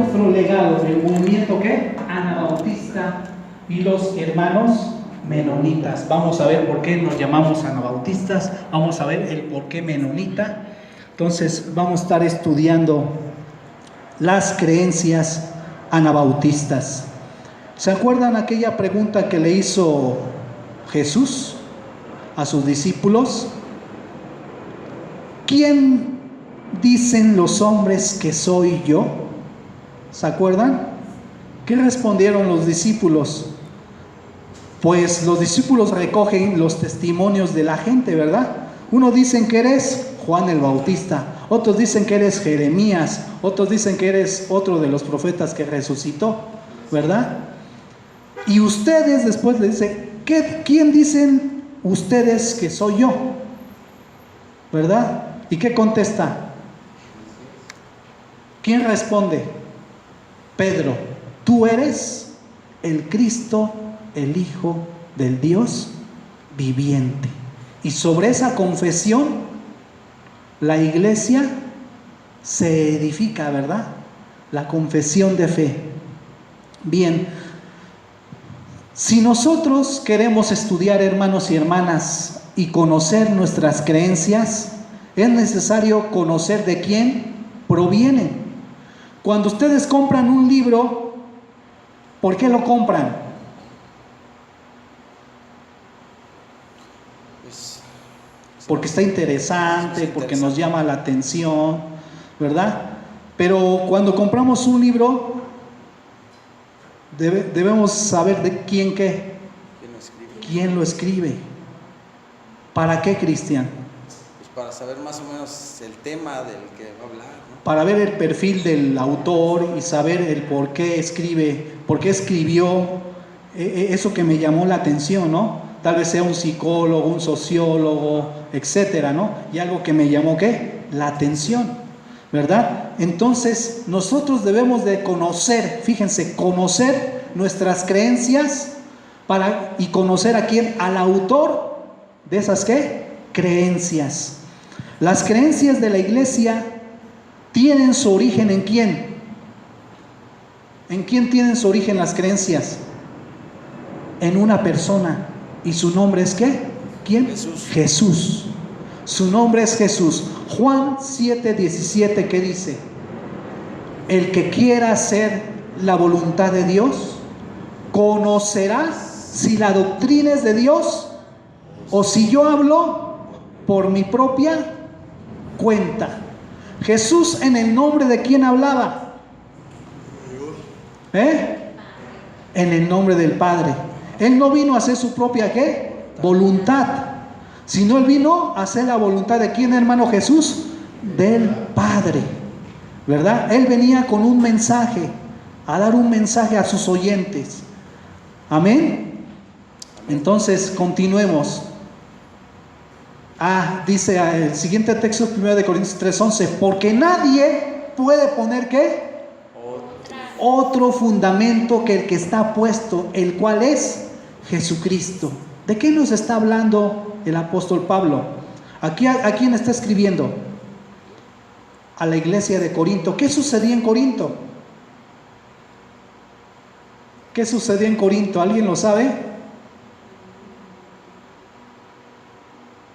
nuestro legado? El movimiento ¿qué? Anabautista y los hermanos menonitas. Vamos a ver por qué nos llamamos anabautistas, vamos a ver el por qué menonita. Entonces vamos a estar estudiando las creencias anabautistas. ¿Se acuerdan aquella pregunta que le hizo Jesús a sus discípulos? ¿Quién dicen los hombres que soy yo? ¿Se acuerdan? ¿Qué respondieron los discípulos? Pues los discípulos recogen los testimonios de la gente, ¿verdad? Unos dicen que eres Juan el Bautista, otros dicen que eres Jeremías, otros dicen que eres otro de los profetas que resucitó, ¿verdad? Y ustedes después le dicen, ¿quién dicen ustedes que soy yo? ¿Verdad? ¿Y qué contesta? ¿Quién responde? Pedro, tú eres el Cristo, el Hijo del Dios viviente. Y sobre esa confesión la iglesia se edifica, ¿verdad? La confesión de fe. Bien, si nosotros queremos estudiar, hermanos y hermanas, y conocer nuestras creencias, es necesario conocer de quién provienen. Cuando ustedes compran un libro, ¿por qué lo compran? Porque está interesante, porque nos llama la atención, ¿verdad? Pero cuando compramos un libro, debemos saber de quién qué. ¿Quién lo escribe? ¿Para qué, Cristian? Pues para saber más o menos el tema del que va a hablar, ¿no? Para ver el perfil del autor y saber el por qué escribe, por qué escribió eso que me llamó la atención, ¿no? Tal vez sea un psicólogo, un sociólogo, etcétera, ¿no? Y algo que me llamó, ¿qué? La atención, ¿verdad? Entonces, nosotros debemos de conocer, fíjense, conocer nuestras creencias y conocer a quién, al autor de esas, ¿qué? Creencias. Las creencias de la iglesia tienen su origen ¿en quién? ¿En quién tienen su origen las creencias? En una persona. ¿Y su nombre es qué? ¿Quién? Jesús. Jesús. Su nombre es Jesús. Juan 7:17, ¿qué dice? El que quiera hacer la voluntad de Dios, conocerá si la doctrina es de Dios o si yo hablo por mi propia cuenta. Jesús, ¿en el nombre de quién hablaba? En el nombre del Padre. Él no vino a hacer su propia ¿qué? Voluntad, sino Él vino a hacer la voluntad de ¿quién, hermano Jesús? Del Padre, ¿verdad? Él venía con un mensaje, a dar un mensaje a sus oyentes. Amén. Entonces, continuemos. Dice el siguiente texto, 1 Corintios 3:11, porque nadie puede poner ¿qué? Otro fundamento que el que está puesto, el cual es Jesucristo. ¿De qué nos está hablando el apóstol Pablo? Aquí, ¿a quién está escribiendo? A la iglesia de Corinto. ¿Qué sucedía en Corinto? ¿Qué sucedía en Corinto? ¿Alguien lo sabe?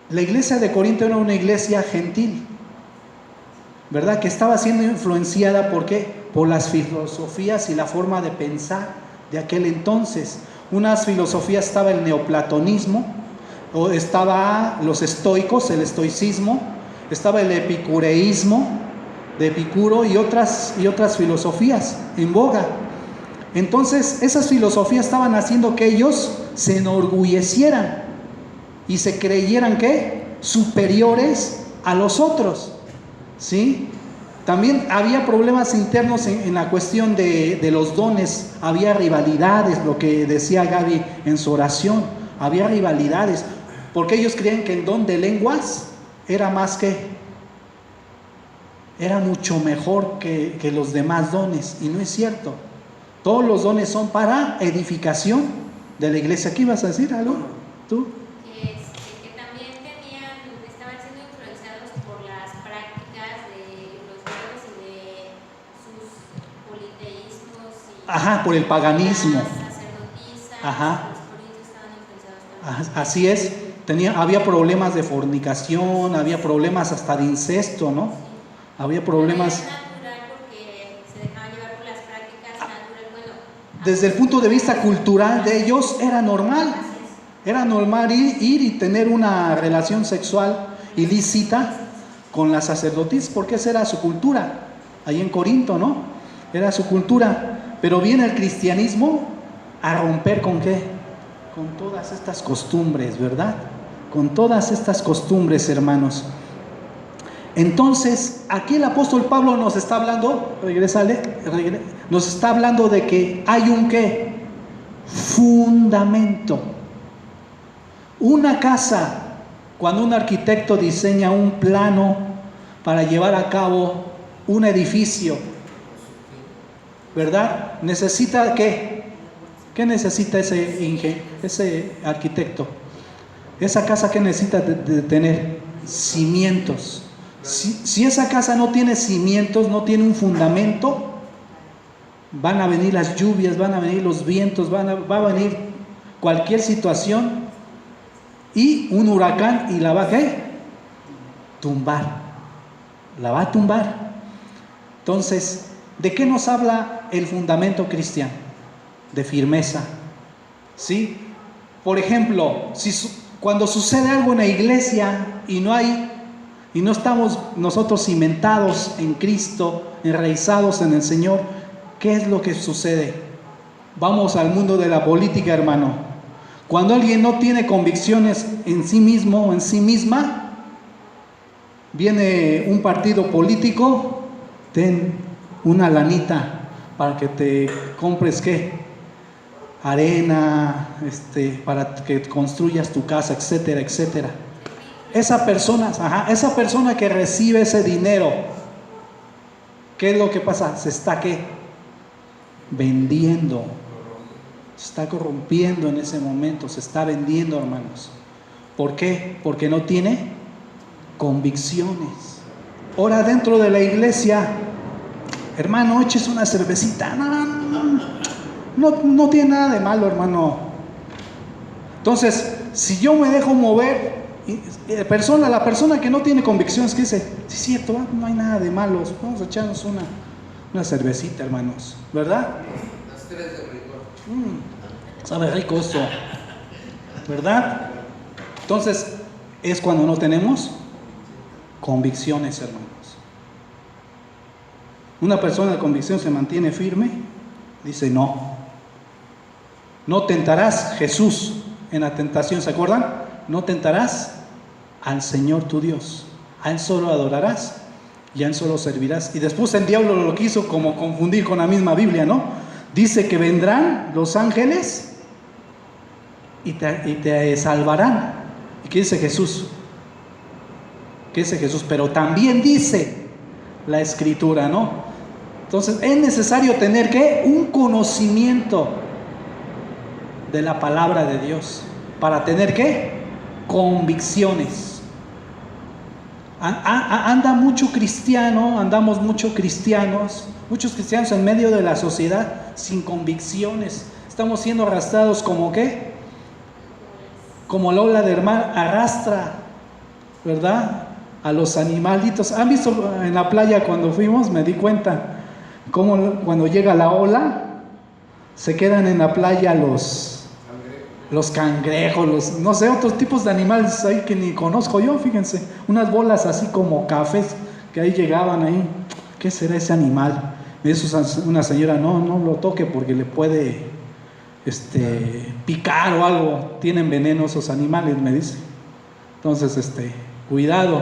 La iglesia de Corinto era una iglesia gentil, ¿verdad? Que estaba siendo influenciada ¿por qué? Por las filosofías y la forma de pensar de aquel entonces. Unas filosofías estaba el neoplatonismo, o estaba los estoicos, el estoicismo, estaba el epicureísmo de Epicuro y otras filosofías en boga. Entonces esas filosofías estaban haciendo que ellos se enorgullecieran y se creyeran ¿qué? Superiores a los otros, ¿sí? También había problemas internos en la cuestión de los dones. Había rivalidades, lo que decía Gaby en su oración. Había rivalidades, porque ellos creían que el don de lenguas era más que, era mucho mejor que los demás dones. Y no es cierto. Todos los dones son para edificación de la iglesia. ¿Qué ibas a decir, algo? ¿Tú? Que también estaban siendo influenciados por las prácticas de los griegos y de sus Ajá, por el paganismo. Las sacerdotisas, Ajá. los corintios estaban influenciados también. Así es, había problemas de fornicación, había problemas hasta de incesto, ¿no? Había problemas. Era natural porque se dejaban llevar por las prácticas naturales. Bueno, Desde el punto de vista cultural de ellos era normal. así es. Era normal ir y tener una relación sexual ilícita con las sacerdotisas, porque esa era su cultura, ahí en Corinto, ¿no? Era su cultura. Pero viene el cristianismo a romper ¿con qué? Con todas estas costumbres, ¿verdad? Con todas estas costumbres, hermanos. Entonces, aquí el apóstol Pablo nos está hablando, nos está hablando de que hay un ¿qué? Fundamento. Una casa, cuando un arquitecto diseña un plano para llevar a cabo un edificio, ¿verdad? Necesita ¿qué? ¿Qué necesita ese arquitecto? Esa casa, ¿qué necesita de tener? Cimientos. Si esa casa no tiene cimientos, no tiene un fundamento, van a venir las lluvias, van a venir los vientos, va a venir cualquier situación y un huracán y la va a ¿qué? Tumbar. La va a tumbar. Entonces, ¿de qué nos habla el fundamento cristiano? De firmeza. ¿Sí? Por ejemplo, cuando sucede algo en la iglesia y no estamos nosotros cimentados en Cristo, enraizados en el Señor, ¿qué es lo que sucede? Vamos al mundo de la política, hermano. Cuando alguien no tiene convicciones en sí mismo o en sí misma, viene un partido político, ten una lanita para que te compres ¿qué? Arena, para que construyas tu casa, etcétera, etcétera. Esa persona que recibe ese dinero, ¿qué es lo que pasa? Se está ¿qué? Vendiendo. Se está corrompiendo en ese momento, se está vendiendo, hermanos. ¿Por qué? Porque no tiene convicciones. Ahora dentro de la iglesia, hermano, eches una cervecita. No tiene nada de malo, hermano. Entonces, si yo me dejo mover, la persona que no tiene convicciones, que dice, sí es cierto, no hay nada de malo, vamos a echarnos una cervecita, hermanos, ¿verdad? Las 3 de rigor. Sabe rico esto, ¿verdad? Entonces, es cuando no tenemos convicciones, hermanos. Una persona de convicción se mantiene firme, dice no tentarás, Jesús en la tentación, ¿se acuerdan? No tentarás al Señor tu Dios, a Él solo adorarás y a Él solo servirás. Y después el diablo lo quiso como confundir con la misma Biblia, ¿no? Dice que vendrán los ángeles y te salvarán. ¿Y qué dice Jesús? ¿Qué dice Jesús? Pero también dice la Escritura, ¿no? Entonces es necesario tener ¿qué? Un conocimiento de la palabra de Dios para tener ¿qué? Convicciones. Andamos muchos cristianos en medio de la sociedad sin convicciones. Estamos siendo arrastrados como ¿qué? Como la ola del mar arrastra, ¿verdad? A los animalitos. ¿Han visto en la playa cuando fuimos? Me di cuenta cómo cuando llega la ola se quedan en la playa los cangrejos, no sé, otros tipos de animales ahí que ni conozco yo, fíjense, unas bolas así como cafés que ahí llegaban ahí. ¿Qué será ese animal? Me dice una señora, no lo toque porque le puede picar o algo, tienen veneno esos animales, me dice. Entonces, cuidado.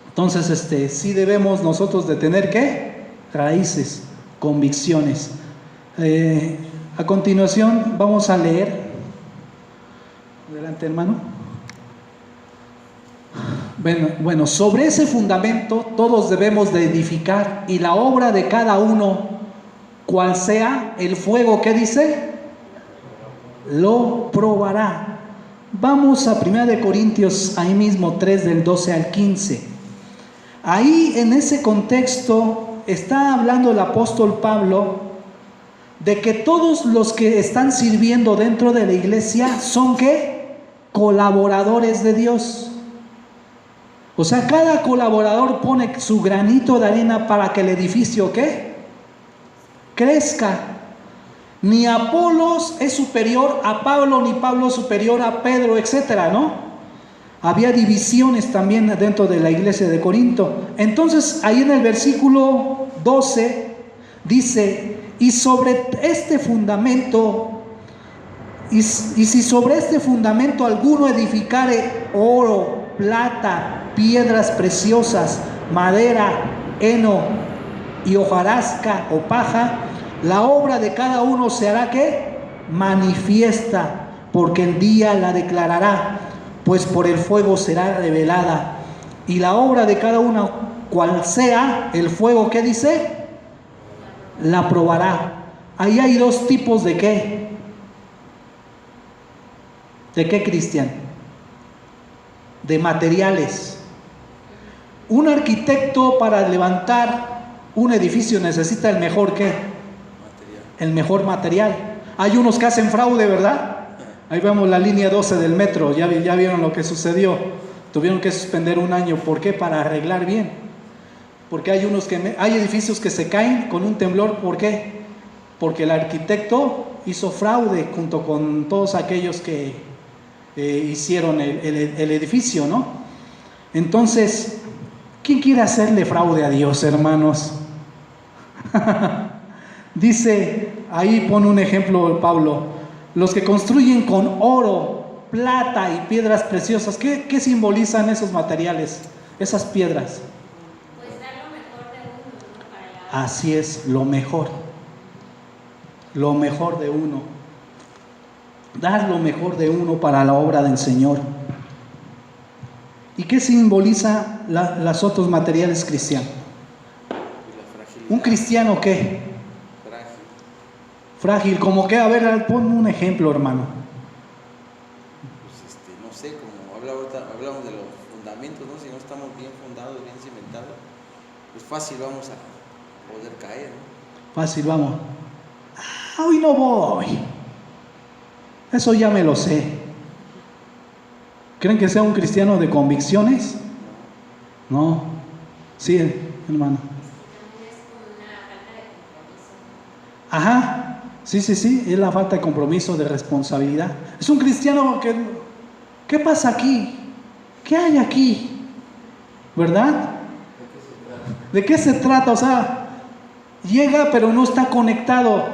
Entonces, sí debemos nosotros de tener ¿qué? Raíces, convicciones. A continuación vamos a leer. Adelante, hermano. Bueno, sobre ese fundamento todos debemos de edificar, y la obra de cada uno, cual sea el fuego, ¿qué dice? Lo probará. Vamos a 1 Corintios, ahí mismo 3 del 12 al 15. Ahí en ese contexto está hablando el apóstol Pablo de que todos los que están sirviendo dentro de la iglesia son ¿qué? Colaboradores de Dios. O sea, cada colaborador pone su granito de arena para que el edificio ¿qué? Crezca. Ni Apolos es superior a Pablo, ni Pablo es superior a Pedro, etcétera, ¿no? Había divisiones también dentro de la iglesia de Corinto. Entonces, ahí en el versículo 12 dice: y sobre este fundamento, y si sobre este fundamento alguno edificare oro, plata, piedras preciosas, madera, heno y hojarasca o paja, la obra de cada uno se hará ¿qué? Manifiesta, porque el día la declarará, pues por el fuego será revelada. Y la obra de cada uno, cual sea, el fuego, ¿qué dice? La probará. Ahí hay dos tipos de ¿qué? ¿De qué, Cristian? De materiales. Un arquitecto para levantar un edificio necesita el mejor ¿qué? El mejor material. Hay unos que hacen fraude, ¿verdad? Ahí vemos la línea 12 del metro, ya vieron lo que sucedió. Tuvieron que suspender un año. ¿Por qué? Para arreglar bien. Porque hay edificios que se caen con un temblor. ¿Por qué? Porque el arquitecto hizo fraude junto con todos aquellos que hicieron el edificio, ¿no? Entonces, ¿quién quiere hacerle fraude a Dios, hermanos? Dice, ahí pone un ejemplo Pablo: los que construyen con oro, plata y piedras preciosas. ¿Qué simbolizan esos materiales, esas piedras? Pues dar lo mejor de uno, ¿no? Para la... Así es, lo mejor de uno, dar lo mejor de uno para la obra del Señor. ¿Y qué simboliza los otros materiales cristianos? ¿Un cristiano qué? Frágil, como que, a ver, ponme un ejemplo, hermano. Pues no sé, como hablamos de los fundamentos, ¿no? Si no estamos bien fundados, bien cimentados, pues fácil vamos a poder caer, ¿no? Fácil, vamos. Hoy no voy. Eso ya me lo sé. ¿Creen que sea un cristiano de convicciones? No. Sí, hermano. También es como una falta de compromiso. Ajá. Sí, es la falta de compromiso, de responsabilidad. Es un cristiano que, ¿qué pasa aquí? ¿Qué hay aquí? ¿Verdad? ¿De qué se trata? O sea, llega pero no está conectado.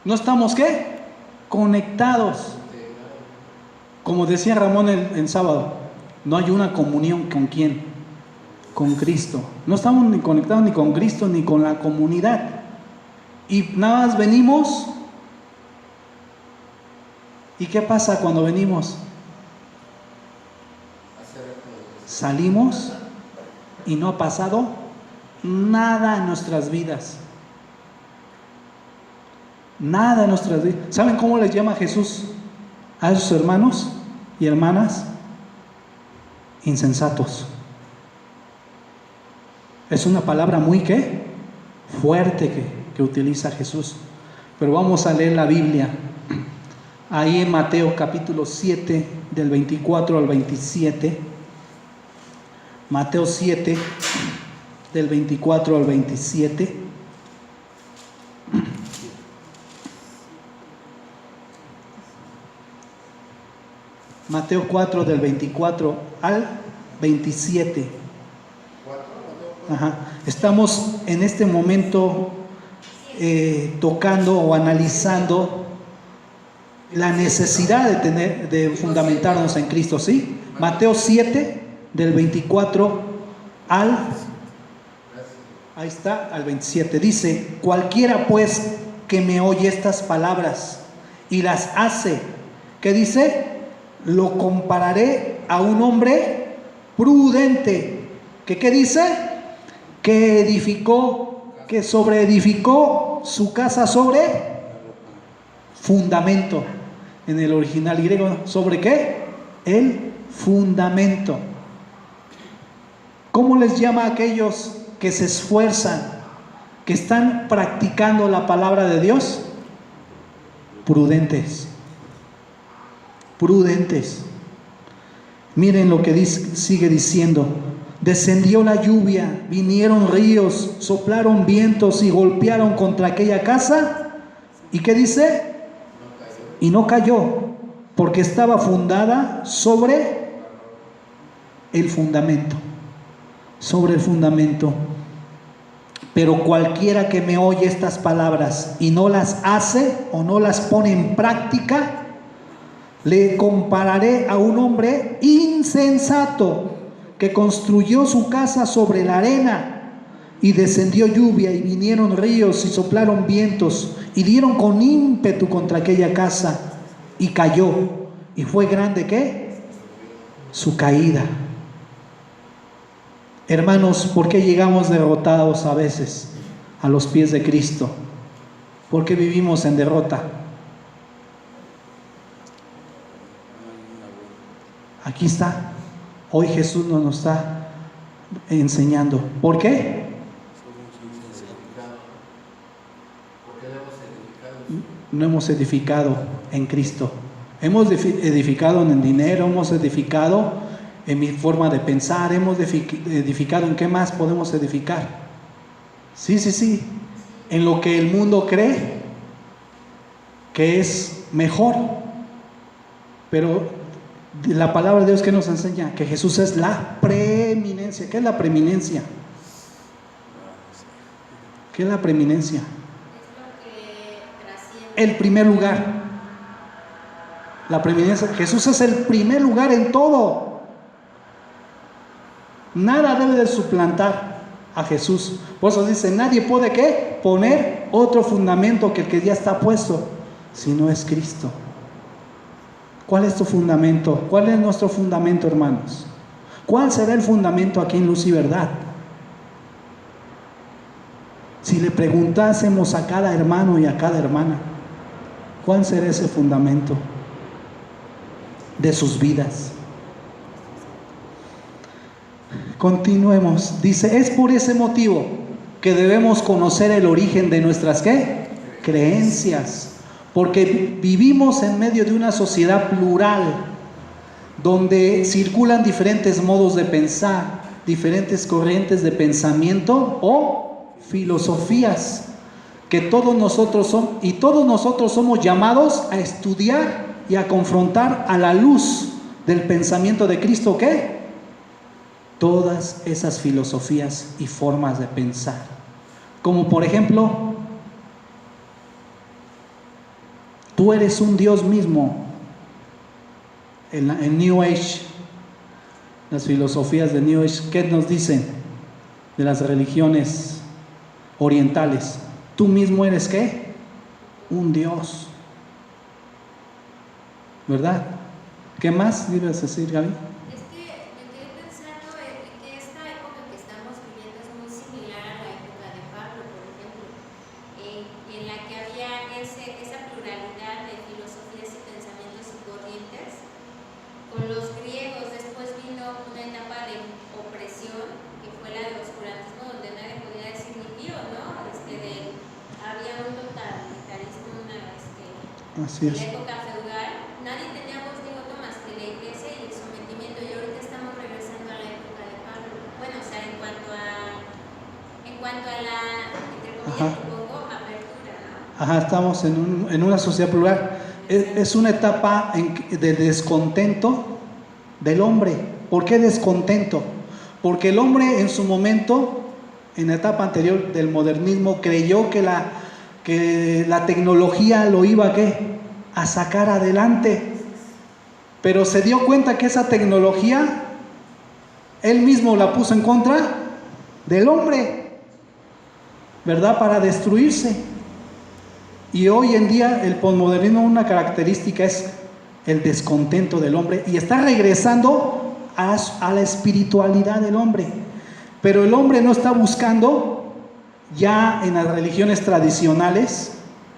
¿No estamos qué? Conectados. Como decía Ramón en sábado, no hay una comunión con quién, con Cristo. No estamos ni conectados ni con Cristo ni con la comunidad. Y nada más venimos. ¿Y qué pasa cuando venimos? Salimos y no ha pasado nada en nuestras vidas. Nada en nuestras vidas. ¿Saben cómo les llama Jesús a esos hermanos y hermanas? Insensatos. Es una palabra muy ¿qué? Fuerte que utiliza Jesús. Pero vamos a leer la Biblia. Ahí en Mateo capítulo 7, del 24 al 27. Mateo 7, del 24 al 27. Mateo 4, del 24 al 27. Ajá. Estamos en este momento tocando o analizando la necesidad de fundamentarnos en Cristo, ¿sí? Mateo 7, del 24 al... Ahí está, al 27. Dice: cualquiera pues que me oye estas palabras y las hace, ¿qué dice? Lo compararé a un hombre prudente. ¿Qué dice? Que edificó, que sobreedificó su casa sobre fundamento. En el original griego, ¿sobre qué? El fundamento. ¿Cómo les llama a aquellos que se esfuerzan que están practicando la palabra de Dios? Prudentes. Prudentes. Miren lo que sigue diciendo. Descendió la lluvia, vinieron ríos, soplaron vientos y golpearon contra aquella casa. ¿Y qué dice? Y no cayó, porque estaba fundada sobre el fundamento. Sobre el fundamento. Pero cualquiera que me oye estas palabras y no las hace o no las pone en práctica, le compararé a un hombre insensato que construyó su casa sobre la arena, y descendió lluvia y vinieron ríos y soplaron vientos y dieron con ímpetu contra aquella casa, y cayó, y fue grande ¿qué? Su caída. Hermanos, ¿por qué llegamos derrotados a veces a los pies de Cristo? ¿Por qué vivimos en derrota? Aquí está. Hoy Jesús nos está enseñando. ¿Por qué? No hemos edificado en Cristo. Hemos edificado en el dinero, hemos edificado en mi forma de pensar, hemos edificado en qué más podemos edificar. Sí. En lo que el mundo cree que es mejor. Pero la palabra de Dios que nos enseña que Jesús es la preeminencia. ¿Qué es la preeminencia? ¿Qué es la preeminencia? El primer lugar. La preeminencia. Jesús es el primer lugar en todo. Nada debe de suplantar a Jesús. Por eso dice, nadie puede ¿qué? Poner otro fundamento que el que ya está puesto, si no es Cristo. ¿Cuál es tu fundamento? ¿Cuál es nuestro fundamento, hermanos? ¿Cuál será el fundamento aquí en Luz y Verdad? Si le preguntásemos a cada hermano y a cada hermana, ¿cuál será ese fundamento de sus vidas? Continuemos. Dice, es por ese motivo que debemos conocer el origen de nuestras ¿qué? Creencias. Porque vivimos en medio de una sociedad plural, donde circulan diferentes modos de pensar, diferentes corrientes de pensamiento o filosofías, que todos nosotros somos llamados a estudiar y a confrontar a la luz del pensamiento de Cristo, ¿qué? Todas esas filosofías y formas de pensar. Como por ejemplo, tú eres un Dios mismo. En New Age, las filosofías de New Age, ¿qué nos dicen de las religiones orientales? Tú mismo eres ¿qué? Un Dios. ¿Verdad? ¿Qué más ibas a decir, Gaby? Es que me quedé pensando en que esta época que estamos viviendo es muy similar a la época de Pablo, por ejemplo, en la que había esa pluralidad de filosofías y pensamientos y corrientes. Con los griegos después vino una etapa de opresión, que fue la del oscurantismo, donde nadie podía decir ni Dios, ¿no? Había un totalitarismo, Así en es. la época feudal, nadie tenía voz ni voto más que la iglesia y el sometimiento, y ahorita estamos regresando a la época de Pablo. Bueno, o sea, en cuanto a la, entre comillas, supongo, apertura, ¿no? Ajá, estamos en una sociedad plural. Es una etapa de descontento del hombre. ¿Por qué descontento? Porque el hombre en su momento, en la etapa anterior del modernismo, creyó que la tecnología lo iba a sacar adelante, pero se dio cuenta que esa tecnología él mismo la puso en contra del hombre, ¿verdad? Para destruirse. Y hoy en día el posmodernismo, una característica es el descontento del hombre, y está regresando a la espiritualidad del hombre. Pero el hombre no está buscando ya en las religiones tradicionales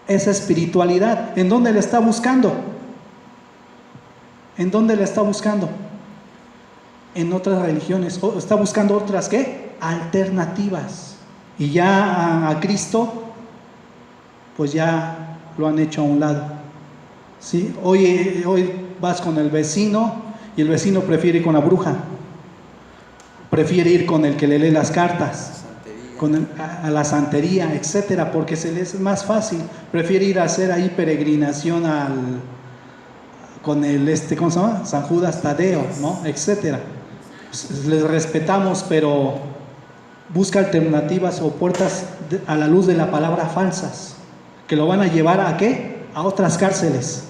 esa espiritualidad. ¿En dónde la está buscando? ¿En dónde la está buscando? En otras religiones. ¿O está buscando otras qué? Alternativas. Y ya a Cristo, pues ya lo han hecho a un lado. ¿Sí? Hoy vas con el vecino y el vecino prefiere ir con la bruja, prefiere ir con el que le lee las cartas, a la santería, etcétera, porque se les es más fácil. Prefiere ir a hacer ahí peregrinación con el ¿cómo se llama? San Judas Tadeo, ¿no? Etcétera. Les respetamos, pero busca alternativas o puertas a la luz de la palabra falsas, que lo van a llevar ¿a qué? A otras cárceles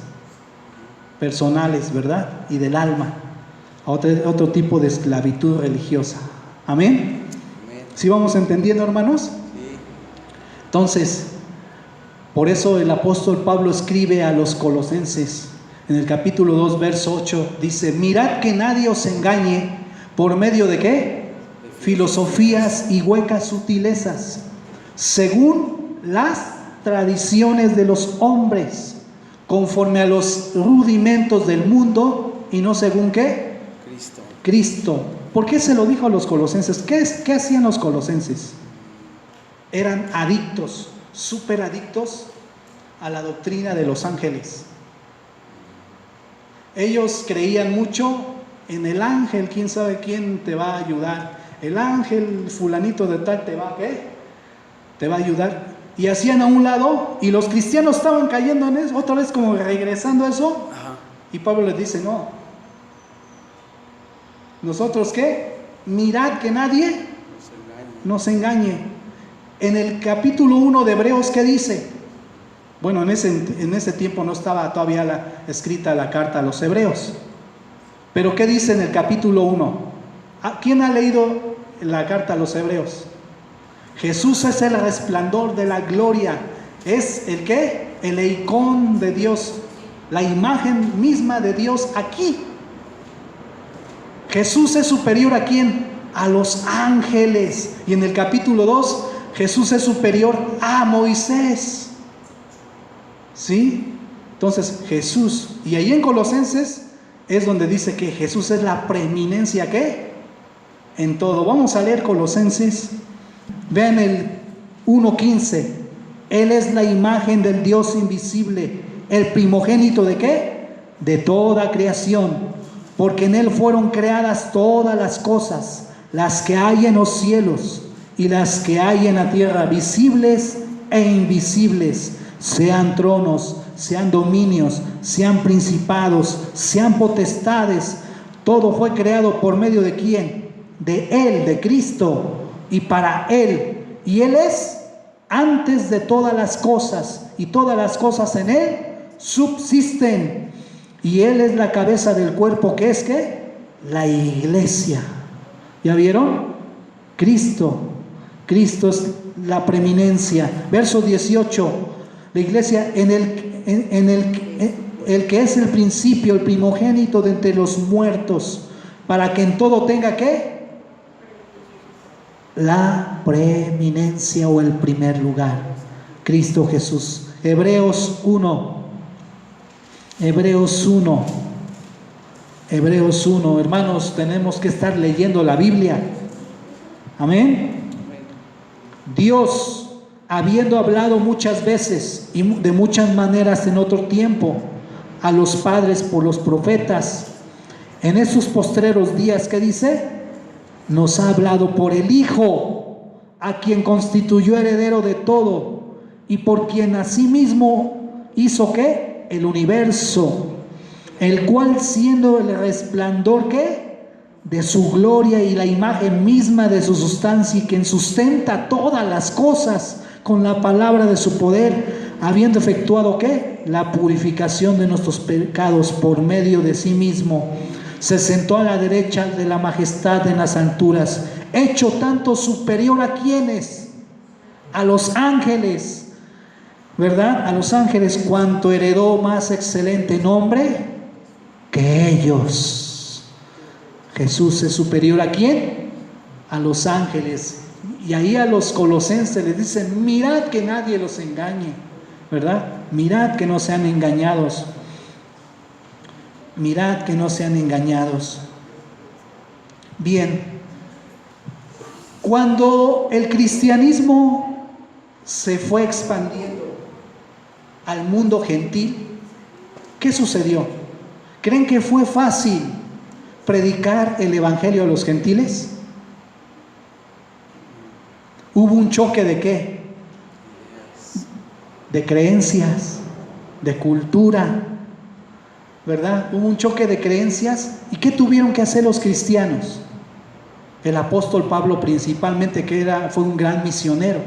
personales, ¿verdad? Y del alma, a otro tipo de esclavitud religiosa. Amén. ¿Sí vamos entendiendo, hermanos? Sí. Entonces, por eso el apóstol Pablo escribe a los colosenses, en el capítulo 2, verso 8, dice: mirad que nadie os engañe por medio de ¿qué? Filosofías y huecas sutilezas, según las tradiciones de los hombres, conforme a los rudimentos del mundo, y no según ¿qué? Cristo. ¿Por qué se lo dijo a los colosenses? ¿Qué hacían los colosenses? Eran adictos, súper adictos a la doctrina de los ángeles. Ellos creían mucho en el ángel, quién sabe quién te va a ayudar. El ángel fulanito de tal te va a ayudar. Y hacían a un lado, y los cristianos estaban cayendo en eso, otra vez como regresando a eso. Ajá. Y Pablo les dice: no. ¿Nosotros qué? Mirad que nadie nos engañe. En el capítulo 1 de Hebreos, ¿qué dice? Bueno, en ese tiempo no estaba todavía escrita la carta a los hebreos. Pero ¿qué dice en el capítulo 1? ¿Quién ha leído la carta a los hebreos? Jesús es el resplandor de la gloria. ¿Es el qué? El eicón de Dios, la imagen misma de Dios aquí. Jesús es superior ¿a quién? A los ángeles. Y en el capítulo 2, Jesús es superior a Moisés. ¿Sí? Entonces Jesús, y ahí en Colosenses es donde dice que Jesús es la preeminencia ¿qué? En todo. Vamos a leer Colosenses. Vean el 1:15. Él es la imagen del Dios invisible, el primogénito ¿de qué? De toda creación. Porque en Él fueron creadas todas las cosas, las que hay en los cielos y las que hay en la tierra, visibles e invisibles, sean tronos, sean dominios, sean principados, sean potestades. Todo fue creado por medio de ¿quién? De Él, de Cristo, y para Él. Y Él es antes de todas las cosas, y todas las cosas en Él subsisten. Y Él es la cabeza del cuerpo, que es ¿qué? La iglesia. ¿Ya vieron? Cristo es la preeminencia. Verso 18. La iglesia en el que es el principio, el primogénito de entre los muertos, para que en todo tenga ¿qué? La preeminencia o el primer lugar. Cristo Jesús. Hebreos 1. Hebreos 1, hermanos, tenemos que estar leyendo la Biblia. Amén. Dios, habiendo hablado muchas veces y de muchas maneras en otro tiempo a los padres por los profetas, en esos postreros días, ¿qué dice? Nos ha hablado por el Hijo, a quien constituyó heredero de todo y por quien asimismo hizo ¿qué? El universo, el cual siendo el resplandor ¿qué? De su gloria y la imagen misma de su sustancia, y quien sustenta todas las cosas con la palabra de su poder, habiendo efectuado ¿qué? La purificación de nuestros pecados por medio de sí mismo, se sentó a la derecha de la majestad en las alturas, hecho tanto superior ¿a quiénes? A los ángeles, ¿verdad? A los ángeles, cuanto heredó más excelente nombre que ellos. Jesús es superior ¿a quién? A los ángeles. Y ahí a los colosenses les dicen: mirad que nadie los engañe, ¿verdad? Mirad que no sean engañados. Mirad que no sean engañados. Bien, Cuando el cristianismo se fue expandiendo al mundo gentil, ¿qué sucedió? ¿Creen que fue fácil predicar el evangelio a los gentiles? ¿Hubo un choque de qué? De creencias, de cultura, ¿verdad? Hubo un choque de creencias. ¿Y qué tuvieron que hacer los cristianos? El apóstol Pablo principalmente, que fue un gran misionero.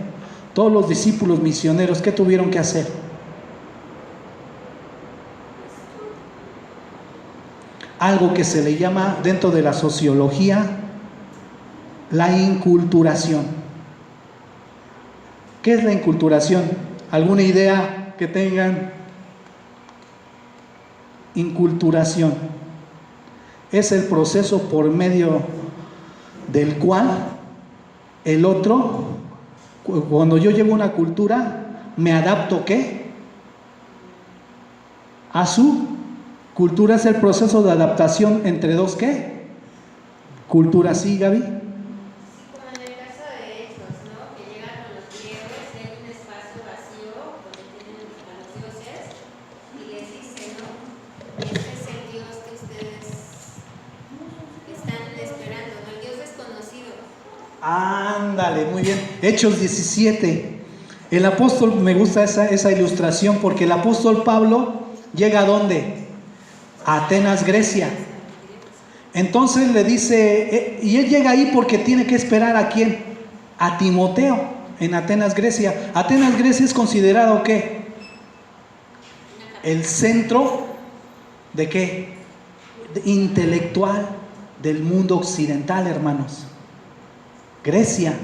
Todos los discípulos misioneros, ¿qué tuvieron que hacer? Algo que se le llama dentro de la sociología la inculturación. ¿Qué es la inculturación? ¿Alguna idea que tengan? Inculturación es el proceso por medio del cual el otro, cuando yo llevo una cultura, me adapto ¿qué? A su cultura. Es el proceso de adaptación entre dos ¿qué? Culturas. ¿Sí, Gaby? Como en el caso de Hechos, ¿no? Que llegan con los griegos, hay un espacio vacío donde tienen a los dioses y les dicen, ¿no? Este es el Dios que ustedes están esperando, ¿no? El Dios desconocido. Ándale, muy bien. Hechos 17. El apóstol, me gusta esa ilustración, porque el apóstol Pablo llega ¿a dónde? A Atenas, Grecia. Entonces le dice, y él llega ahí porque tiene que esperar ¿a quién? A Timoteo, en Atenas, Grecia. Atenas, Grecia es considerado ¿qué? El centro ¿de qué? Intelectual del mundo occidental, hermanos. Grecia.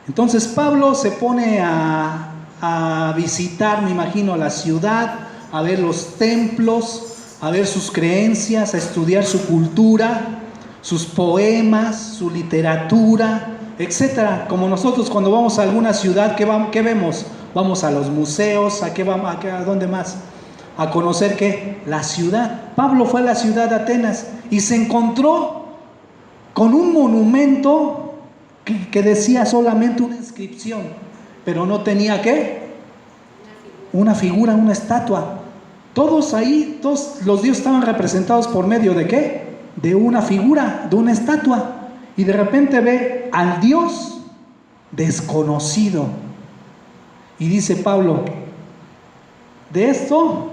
Entonces Pablo se pone a visitar, me imagino, la ciudad, a ver los templos, a ver sus creencias, a estudiar su cultura, sus poemas, su literatura, etcétera. Como nosotros cuando vamos a alguna ciudad, ¿qué vemos? Vamos a los museos, ¿a qué vamos? ¿A dónde más? A conocer ¿qué? La ciudad. Pablo fue a la ciudad de Atenas y se encontró con un monumento que decía solamente una inscripción, pero no tenía ¿qué? Una figura, una estatua. Todos ahí, todos los dioses estaban representados por medio de ¿qué? De una figura, de una estatua. Y de repente ve al Dios desconocido. Y dice Pablo, de esto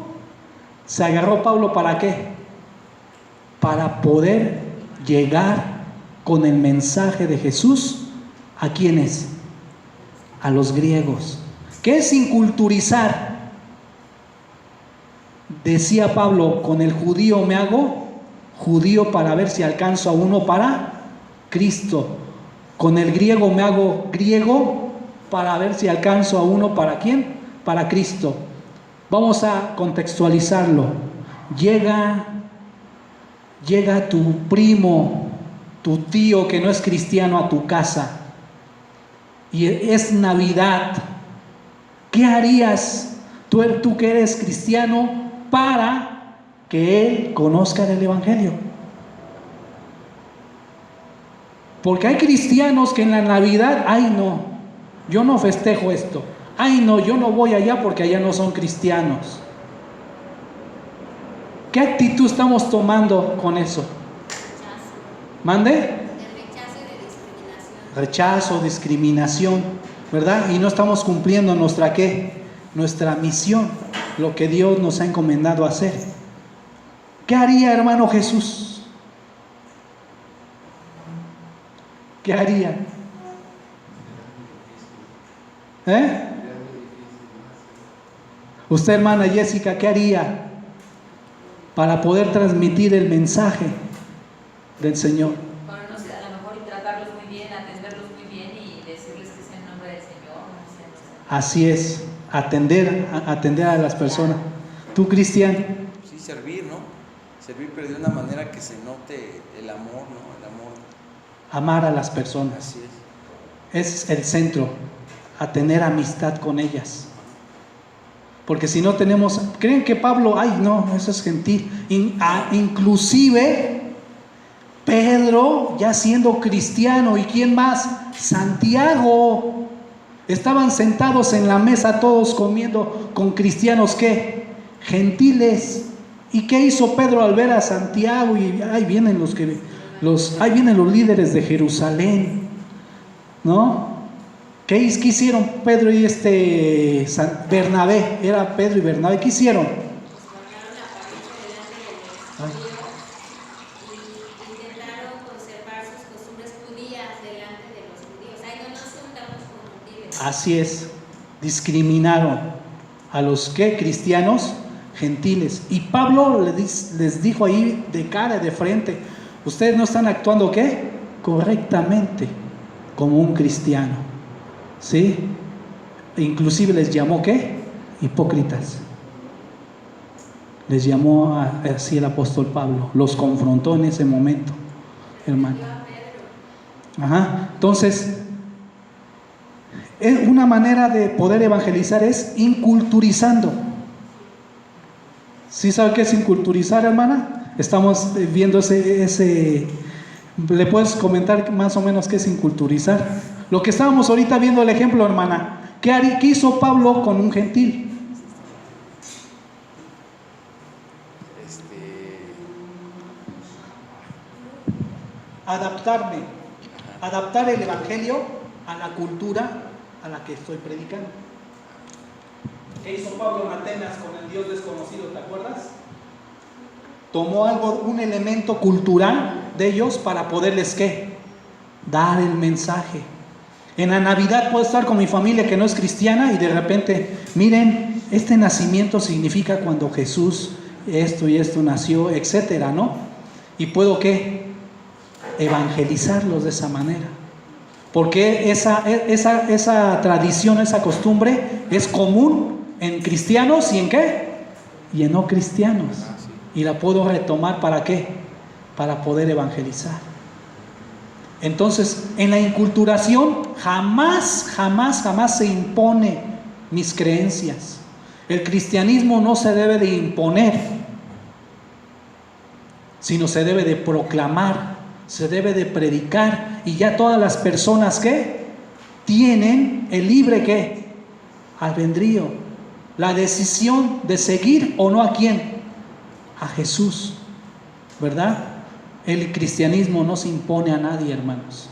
se agarró Pablo ¿para qué? Para poder llegar con el mensaje de Jesús. ¿A quiénes? A los griegos. ¿Qué es inculturizar? Decía Pablo, con el judío me hago judío para ver si alcanzo a uno para Cristo. Con el griego me hago griego para ver si alcanzo a uno para ¿quién? Para Cristo. Vamos a contextualizarlo. Llega tu primo, tu tío que no es cristiano a tu casa y es Navidad. ¿Qué harías tú que eres cristiano para que él conozca el evangelio? Porque hay cristianos que en la Navidad, ay no, yo no festejo esto, ay no, yo no voy allá porque allá no son cristianos. ¿Qué actitud estamos tomando con eso? ¿Mande? Rechazo, discriminación, ¿verdad? Y no estamos cumpliendo nuestra ¿qué? Nuestra misión, lo que Dios nos ha encomendado a hacer. ¿Qué haría, hermano Jesús? ¿Qué haría? Usted, hermana Jessica, ¿qué haría para poder transmitir el mensaje del Señor? Bueno, no sé, a lo mejor y tratarlos muy bien, atenderlos muy bien y decirles que es en nombre del Señor. No sé. Así es, atender a las personas. ¿Tú, Cristian? Sí, servir, ¿no? Servir, pero de una manera que se note el amor, ¿no? El amor. Amar a las personas. Así es. Es el centro, a tener amistad con ellas. Porque si no tenemos, creen que Pablo, ay no, eso es gentil. Inclusive Pedro, ya siendo cristiano, ¿y quién más? Santiago. Estaban sentados en la mesa todos comiendo con cristianos, ¿qué? Gentiles. ¿Y qué hizo Pedro al ver a Santiago? Y ahí vienen ahí vienen los líderes de Jerusalén, ¿no? ¿Qué hicieron Pedro y Bernabé? Era Pedro y Bernabé. ¿Qué hicieron? Guardaron la apariencia delante de los judíos y intentaron conservar sus costumbres judías delante de los judíos. Ay, no nos juntamos con gentiles. Así es, discriminaron a los que cristianos gentiles. Y Pablo les dijo ahí de cara, de frente: ustedes no están actuando ¿qué? Correctamente como un cristiano. ¿Sí? Inclusive les llamó ¿qué? Hipócritas. Les llamó así el apóstol Pablo. Los confrontó en ese momento, hermano. Ajá. Entonces, una manera de poder evangelizar es inculturizando. ¿Sí sabe qué es inculturizar, hermana? Estamos viendo ese. ¿Le puedes comentar más o menos qué es inculturizar? Lo que estábamos ahorita viendo el ejemplo, hermana. ¿Qué hizo Pablo con un gentil? Adaptar el evangelio a la cultura a la que estoy predicando. ¿Qué hizo Pablo en Atenas con el Dios desconocido? ¿Te acuerdas? Tomó un elemento cultural de ellos para poderles ¿qué? Dar el mensaje. En la Navidad puedo estar con mi familia que no es cristiana y de repente, miren, este nacimiento significa cuando Jesús esto y esto nació, etcétera, ¿no? Y puedo ¿qué? Evangelizarlos de esa manera. Porque esa tradición, esa costumbre es común en cristianos y en ¿qué? Y en no cristianos. Y la puedo retomar ¿para qué? Para poder evangelizar. Entonces, en la inculturación jamás se impone mis creencias. El cristianismo no se debe de imponer, sino se debe de proclamar, se debe de predicar, y ya todas las personas que tienen el libre ¿qué? Albedrío, la decisión de seguir o no a quién, a Jesús, ¿verdad? El cristianismo no se impone a nadie, hermanos.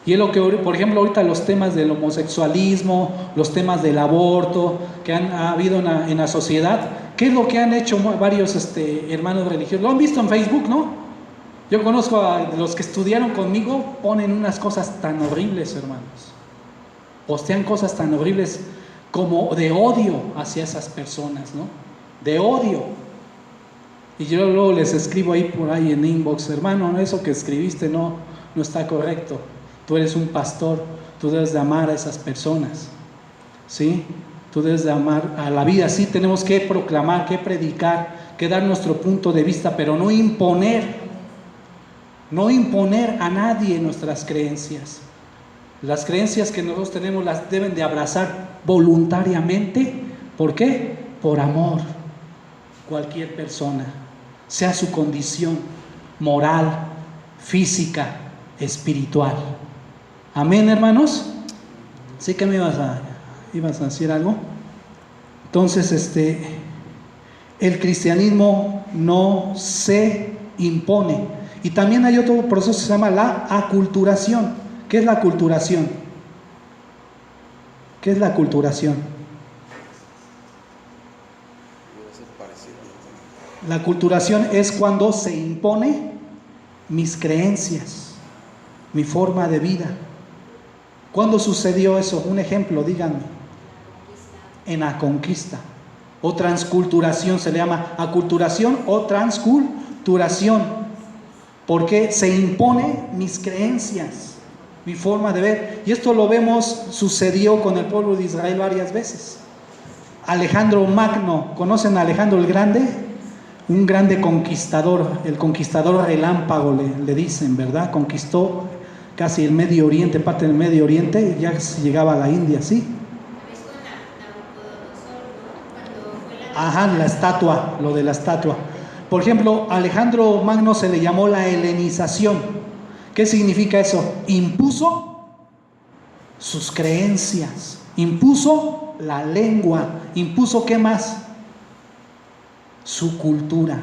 Y es lo que, por ejemplo, ahorita los temas del homosexualismo, los temas del aborto que ha habido en la sociedad, ¿qué es lo que han hecho varios hermanos religiosos? Lo han visto en Facebook, ¿no? Yo conozco a los que estudiaron conmigo, ponen unas cosas tan horribles, hermanos. Postean cosas tan horribles como de odio hacia esas personas, ¿no? De odio. Y yo luego les escribo ahí por ahí en inbox: hermano, eso que escribiste no está correcto. Tú eres un pastor, tú debes de amar a esas personas, ¿sí? Tú debes de amar a la vida. Sí, tenemos que proclamar, que predicar, que dar nuestro punto de vista, pero no imponer a nadie nuestras creencias. Las creencias que nosotros tenemos las deben de abrazar voluntariamente. ¿Por qué? Por amor. Cualquier persona, sea su condición moral, física, espiritual. Amén, hermanos. ¿Sí que me ibas a decir algo? Entonces, el cristianismo no se impone. Y también hay otro proceso que se llama la aculturación. ¿Qué es la aculturación? ¿Qué es la aculturación? La aculturación es cuando se impone mis creencias, mi forma de vida. ¿Cuándo sucedió eso? Un ejemplo, díganme. En la conquista. O transculturación se le llama aculturación o transculturación. Porque se impone mis creencias, mi forma de ver. Y esto lo vemos, sucedió con el pueblo de Israel varias veces. Alejandro Magno, ¿conocen a Alejandro el Grande? Un grande conquistador, el conquistador relámpago le dicen, ¿verdad? Conquistó casi el Medio Oriente, parte del Medio Oriente, y ya se llegaba a la India, ¿sí? Ajá, la estatua, lo de la estatua. Por ejemplo, a Alejandro Magno se le llamó la helenización. ¿Qué significa eso? Impuso sus creencias, impuso la lengua, impuso ¿qué más? Su cultura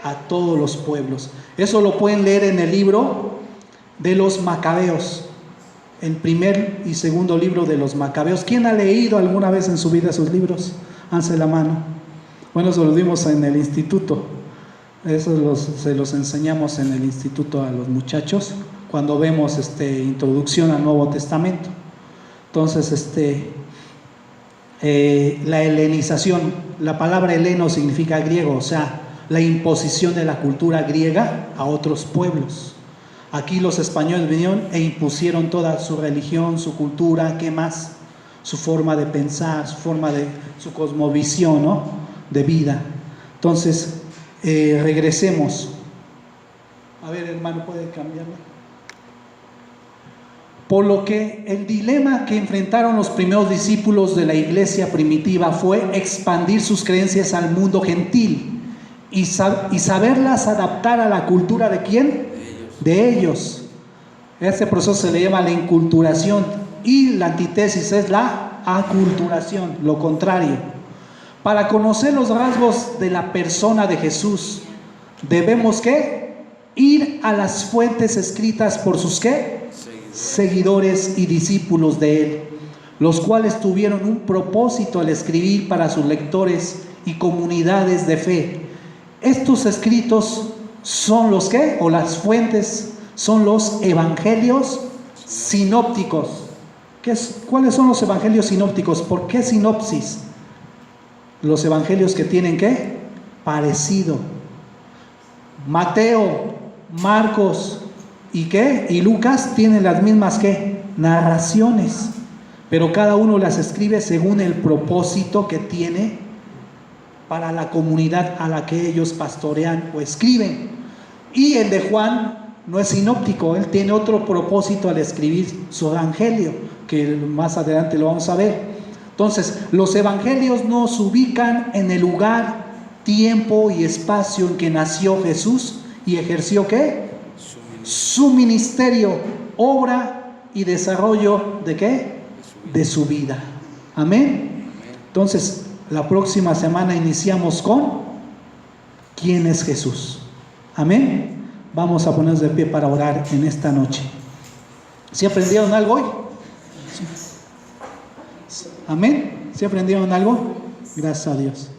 a todos los pueblos. Eso lo pueden leer en el libro de los Macabeos, el primer y segundo libro de los Macabeos. ¿Quién ha leído alguna vez en su vida esos libros? Alce la mano. Bueno, eso lo dimos en el instituto. Eso se los enseñamos en el instituto a los muchachos cuando vemos introducción al Nuevo Testamento. Entonces, la helenización, la palabra heleno significa griego, o sea, la imposición de la cultura griega a otros pueblos. Aquí los españoles vinieron e impusieron toda su religión, su cultura, ¿qué más? Su forma de pensar, su cosmovisión, ¿no? De vida. Entonces, regresemos. A ver, hermano, ¿puede cambiarme? Por lo que el dilema que enfrentaron los primeros discípulos de la iglesia primitiva fue expandir sus creencias al mundo gentil y saberlas adaptar a la cultura ¿de quién? De ellos. Este proceso se le llama la inculturación y la antítesis es la aculturación, lo contrario. Para conocer los rasgos de la persona de Jesús, debemos ¿qué? Ir a las fuentes escritas por sus ¿qué? Seguidores y discípulos de él, los cuales tuvieron un propósito al escribir para sus lectores y comunidades de fe. Estos escritos son los ¿qué? O las fuentes son los evangelios sinópticos. ¿Cuáles son los evangelios sinópticos? ¿Por qué sinopsis? Los evangelios que tienen ¿qué? Parecido. Mateo, Marcos y ¿qué? Y Lucas tienen las mismas ¿qué? Narraciones, pero cada uno las escribe según el propósito que tiene para la comunidad a la que ellos pastorean o escriben. Y el de Juan no es sinóptico, él tiene otro propósito al escribir su evangelio, que más adelante lo vamos a ver. Entonces, los evangelios nos ubican en el lugar, tiempo y espacio en que nació Jesús y ejerció ¿qué? Su ministerio, obra y desarrollo ¿de qué? De su vida. Amén. Entonces, la próxima semana iniciamos con ¿quién es Jesús? Amén. Vamos a ponernos de pie para orar en esta noche. ¿Sí aprendieron algo hoy? ¿Sí? Amén. ¿Sí aprendieron algo? Gracias a Dios.